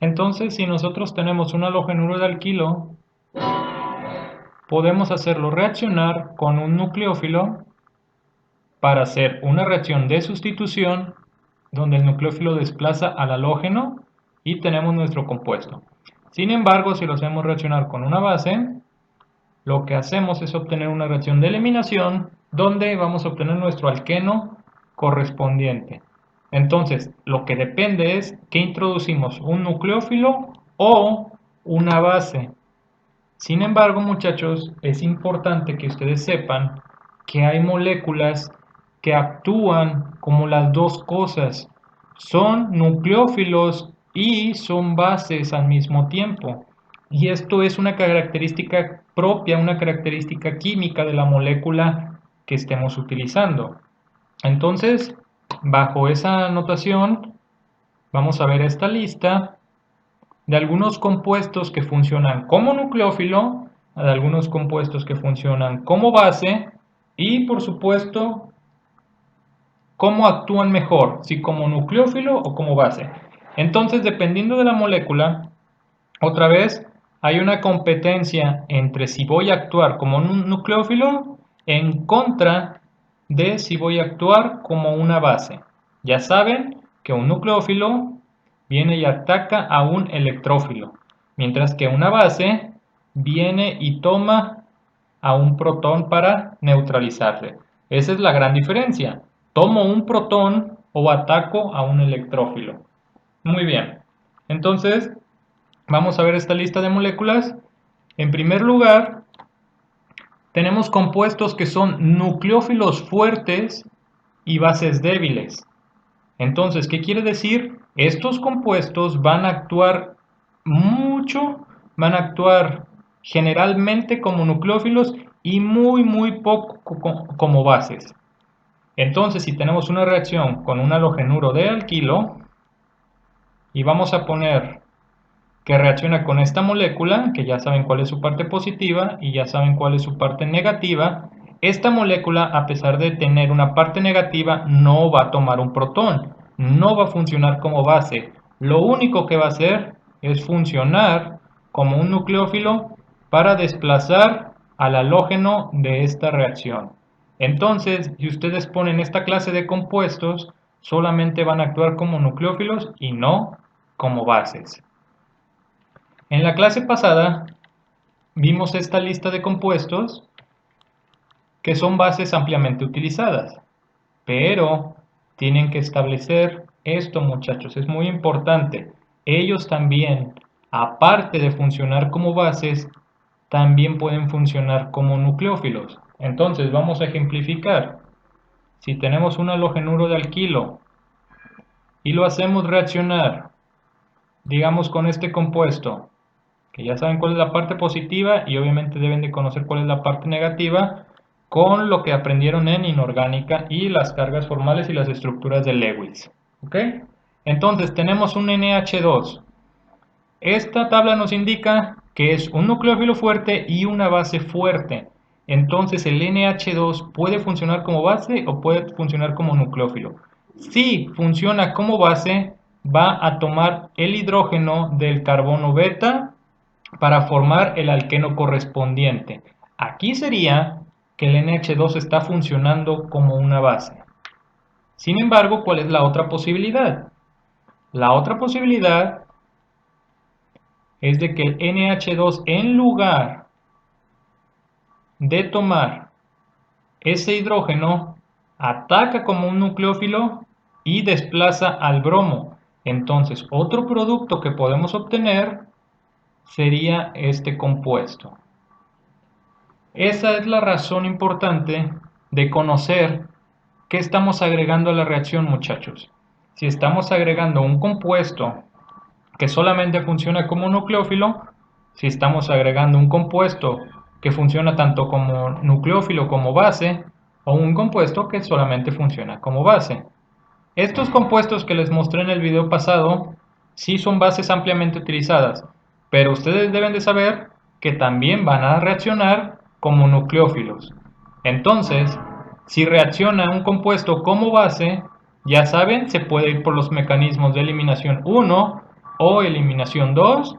Entonces, si nosotros tenemos un halogenuro de alquilo, podemos hacerlo reaccionar con un nucleófilo para hacer una reacción de sustitución donde el nucleófilo desplaza al halógeno y tenemos nuestro compuesto. Sin embargo, si lo hacemos reaccionar con una base, lo que hacemos es obtener una reacción de eliminación donde vamos a obtener nuestro alqueno correspondiente. Entonces, lo que depende es que introducimos un nucleófilo o una base. Sin embargo, muchachos, es importante que ustedes sepan que hay moléculas que actúan como las dos cosas. Son nucleófilos y son bases al mismo tiempo. Y esto es una característica propia, una característica química de la molécula que estemos utilizando. Entonces, bajo esa notación, vamos a ver esta lista de algunos compuestos que funcionan como nucleófilo, de algunos compuestos que funcionan como base y, por supuesto, cómo actúan mejor, si como nucleófilo o como base. Entonces, dependiendo de la molécula, otra vez hay una competencia entre si voy a actuar como un nucleófilo en contra de si voy a actuar como una base. Ya saben que un nucleófilo viene y ataca a un electrófilo, mientras que una base viene y toma a un protón para neutralizarle. Esa es la gran diferencia. Tomo un protón o ataco a un electrófilo. Muy bien. Entonces, vamos a ver esta lista de moléculas. En primer lugar, tenemos compuestos que son nucleófilos fuertes y bases débiles. Entonces, ¿qué quiere decir? Estos compuestos van a actuar mucho, van a actuar generalmente como nucleófilos y muy poco como bases. Entonces, si tenemos una reacción con un halogenuro de alquilo y vamos a poner que reacciona con esta molécula, que ya saben cuál es su parte positiva y ya saben cuál es su parte negativa, esta molécula, a pesar de tener una parte negativa, no va a tomar un protón, no va a funcionar como base. Lo único que va a hacer es funcionar como un nucleófilo para desplazar al halógeno de esta reacción. Entonces, si ustedes ponen esta clase de compuestos, solamente van a actuar como nucleófilos y no como bases. En la clase pasada vimos esta lista de compuestos que son bases ampliamente utilizadas, pero tienen que establecer esto, muchachos, es muy importante. Ellos también, aparte de funcionar como bases, también pueden funcionar como nucleófilos. Entonces vamos a ejemplificar. Si tenemos un halogenuro de alquilo y lo hacemos reaccionar, digamos, con este compuesto, que ya saben cuál es la parte positiva y obviamente deben de conocer cuál es la parte negativa con lo que aprendieron en inorgánica y las cargas formales y las estructuras de Lewis. ¿Ok? Entonces tenemos un NH2. Esta tabla nos indica que es un nucleófilo fuerte y una base fuerte. Entonces el NH2 puede funcionar como base o puede funcionar como nucleófilo. Si funciona como base, va a tomar el hidrógeno del carbono beta para formar el alqueno correspondiente. Aquí sería que el NH2 está funcionando como una base. Sin embargo, ¿cuál es la otra posibilidad? La otra posibilidad es de que el NH2, en lugar de tomar ese hidrógeno, ataca como un nucleófilo y desplaza al bromo. Entonces, otro producto que podemos obtener sería este compuesto. Esa es la razón importante de conocer qué estamos agregando a la reacción, muchachos. Si estamos agregando un compuesto que solamente funciona como nucleófilo, si estamos agregando un compuesto que funciona tanto como nucleófilo como base, o un compuesto que solamente funciona como base. Estos compuestos que les mostré en el video pasado sí son bases ampliamente utilizadas, pero ustedes deben de saber que también van a reaccionar como nucleófilos. Entonces, si reacciona un compuesto como base, ya saben, se puede ir por los mecanismos de eliminación 1 o eliminación 2,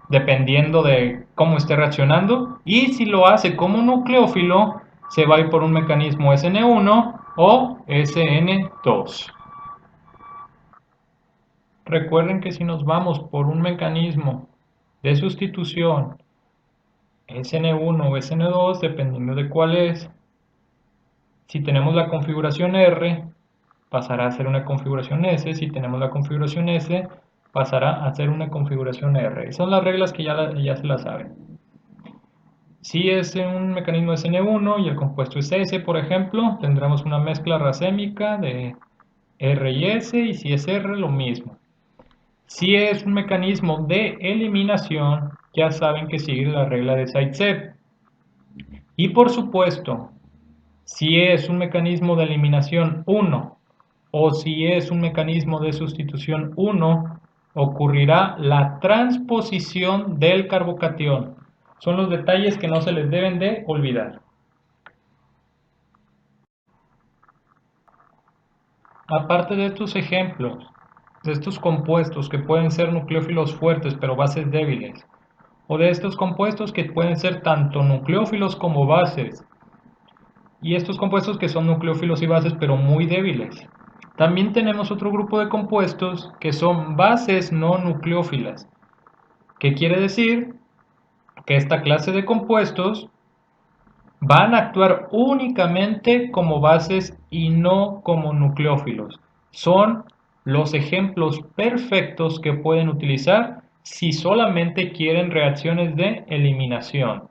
dependiendo de cómo esté reaccionando. Y si lo hace como nucleófilo, se va a ir por un mecanismo SN1 o SN2. Recuerden que si nos vamos por un mecanismo de sustitución SN1 o SN2, dependiendo de cuál es, si tenemos la configuración R, pasará a ser una configuración S. Si tenemos la configuración S, pasará a ser una configuración R. Son las reglas que ya se las saben. Si es un mecanismo SN1 y el compuesto es S, por ejemplo, tendremos una mezcla racémica de R y S, y si es R, lo mismo. Si es un mecanismo de eliminación, ya saben que sigue la regla de Zaitsev. Y por supuesto, si es un mecanismo de eliminación 1 o si es un mecanismo de sustitución 1, ocurrirá la transposición del carbocatión. Son los detalles que no se les deben de olvidar. Aparte de estos ejemplos, de estos compuestos que pueden ser nucleófilos fuertes pero bases débiles, o de estos compuestos que pueden ser tanto nucleófilos como bases, y estos compuestos que son nucleófilos y bases pero muy débiles. También tenemos otro grupo de compuestos que son bases no nucleófilas. ¿Qué quiere decir? Que esta clase de compuestos van a actuar únicamente como bases y no como nucleófilos. Son los ejemplos perfectos que pueden utilizar si solamente quieren reacciones de eliminación.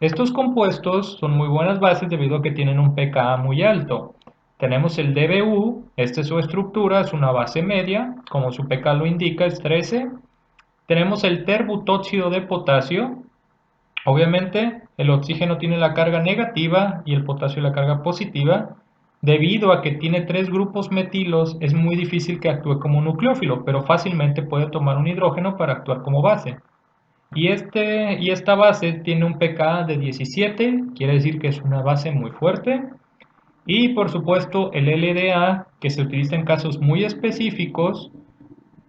Estos compuestos son muy buenas bases debido a que tienen un pKa muy alto. Tenemos el DBU, esta es su estructura, es una base media, como su pK lo indica, es 13. Tenemos el terbutóxido de potasio. Obviamente, el oxígeno tiene la carga negativa y el potasio la carga positiva. Debido a que tiene 3 grupos metilos, es muy difícil que actúe como nucleófilo, pero fácilmente puede tomar un hidrógeno para actuar como base. Y esta base tiene un pKa de 17, quiere decir que es una base muy fuerte. Y por supuesto el LDA, que se utiliza en casos muy específicos,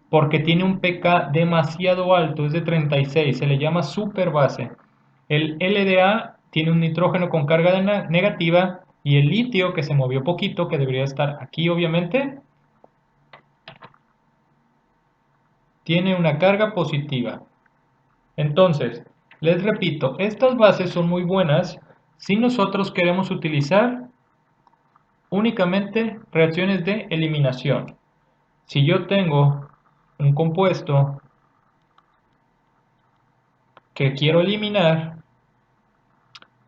porque tiene un pK demasiado alto, es de 36, se le llama superbase. El LDA tiene un nitrógeno con carga negativa, y el litio, que se movió poquito, que debería estar aquí obviamente, tiene una carga positiva. Entonces, les repito, estas bases son muy buenas si nosotros queremos utilizar únicamente reacciones de eliminación. Si yo tengo un compuesto que quiero eliminar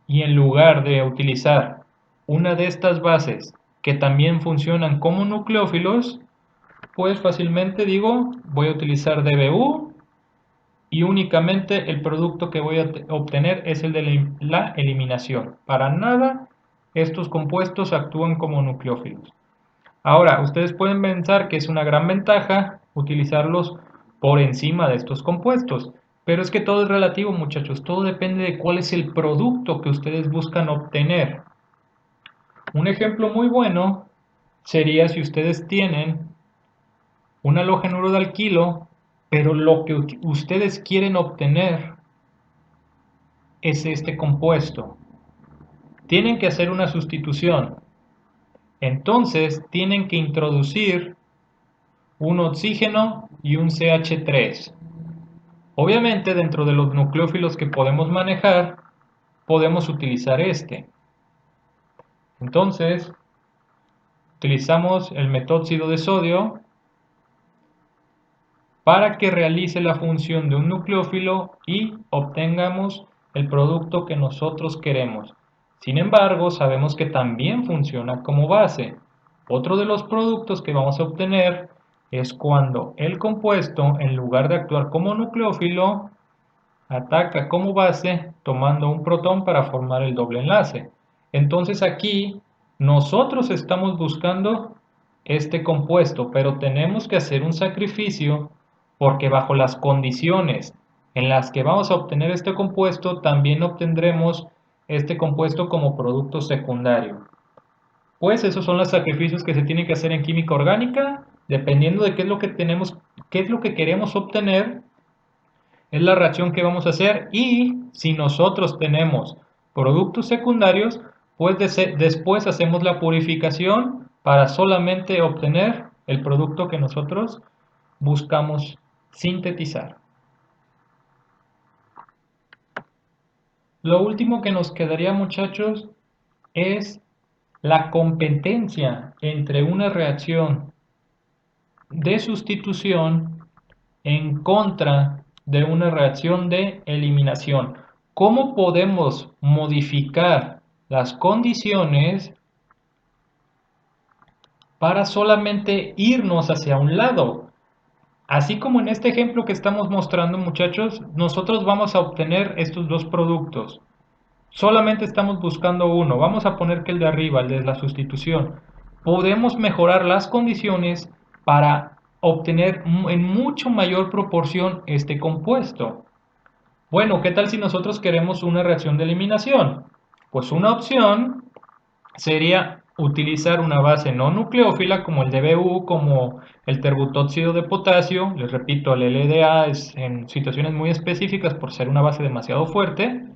y en lugar de utilizar una de estas bases que también funcionan como nucleófilos, pues fácilmente digo, voy a utilizar DBU y únicamente el producto que voy a obtener es el de la eliminación. Para nada estos compuestos actúan como nucleófilos. Ahora, ustedes pueden pensar que es una gran ventaja utilizarlos por encima de estos compuestos, pero es que todo es relativo, muchachos, todo depende de cuál es el producto que ustedes buscan obtener. Un ejemplo muy bueno sería si ustedes tienen un halogenuro de alquilo, pero lo que ustedes quieren obtener es este compuesto. Tienen que hacer una sustitución. Entonces tienen que introducir un oxígeno y un CH3. Obviamente dentro de los nucleófilos que podemos manejar, podemos utilizar este. Entonces, utilizamos el metóxido de sodio para que realice la función de un nucleófilo y obtengamos el producto que nosotros queremos. Sin embargo, sabemos que también funciona como base. Otro de los productos que vamos a obtener es cuando el compuesto, en lugar de actuar como nucleófilo, ataca como base tomando un protón para formar el doble enlace. Entonces aquí nosotros estamos buscando este compuesto, pero tenemos que hacer un sacrificio porque bajo las condiciones en las que vamos a obtener este compuesto, también obtendremos este compuesto como producto secundario. Pues esos son los sacrificios que se tienen que hacer en química orgánica, dependiendo de qué es lo que tenemos, qué es lo que queremos obtener, es la reacción que vamos a hacer y si nosotros tenemos productos secundarios, pues después hacemos la purificación para solamente obtener el producto que nosotros buscamos sintetizar. Lo último que nos quedaría, muchachos, es la competencia entre una reacción de sustitución en contra de una reacción de eliminación. ¿Cómo podemos modificar las condiciones para solamente irnos hacia un lado? Así como en este ejemplo que estamos mostrando, muchachos, nosotros vamos a obtener estos dos productos. Solamente estamos buscando uno. Vamos a poner que el de arriba, el de la sustitución. Podemos mejorar las condiciones para obtener en mucho mayor proporción este compuesto. Bueno, ¿qué tal si nosotros queremos una reacción de eliminación? Pues una opción sería utilizar una base no nucleófila como el DBU, como el terbutóxido de potasio. Les repito, el LDA es en situaciones muy específicas por ser una base demasiado fuerte.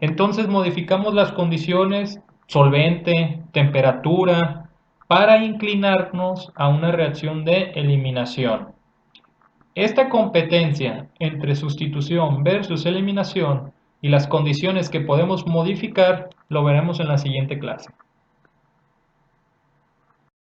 Entonces modificamos las condiciones, solvente, temperatura, para inclinarnos a una reacción de eliminación. Esta competencia entre sustitución versus eliminación y las condiciones que podemos modificar lo veremos en la siguiente clase.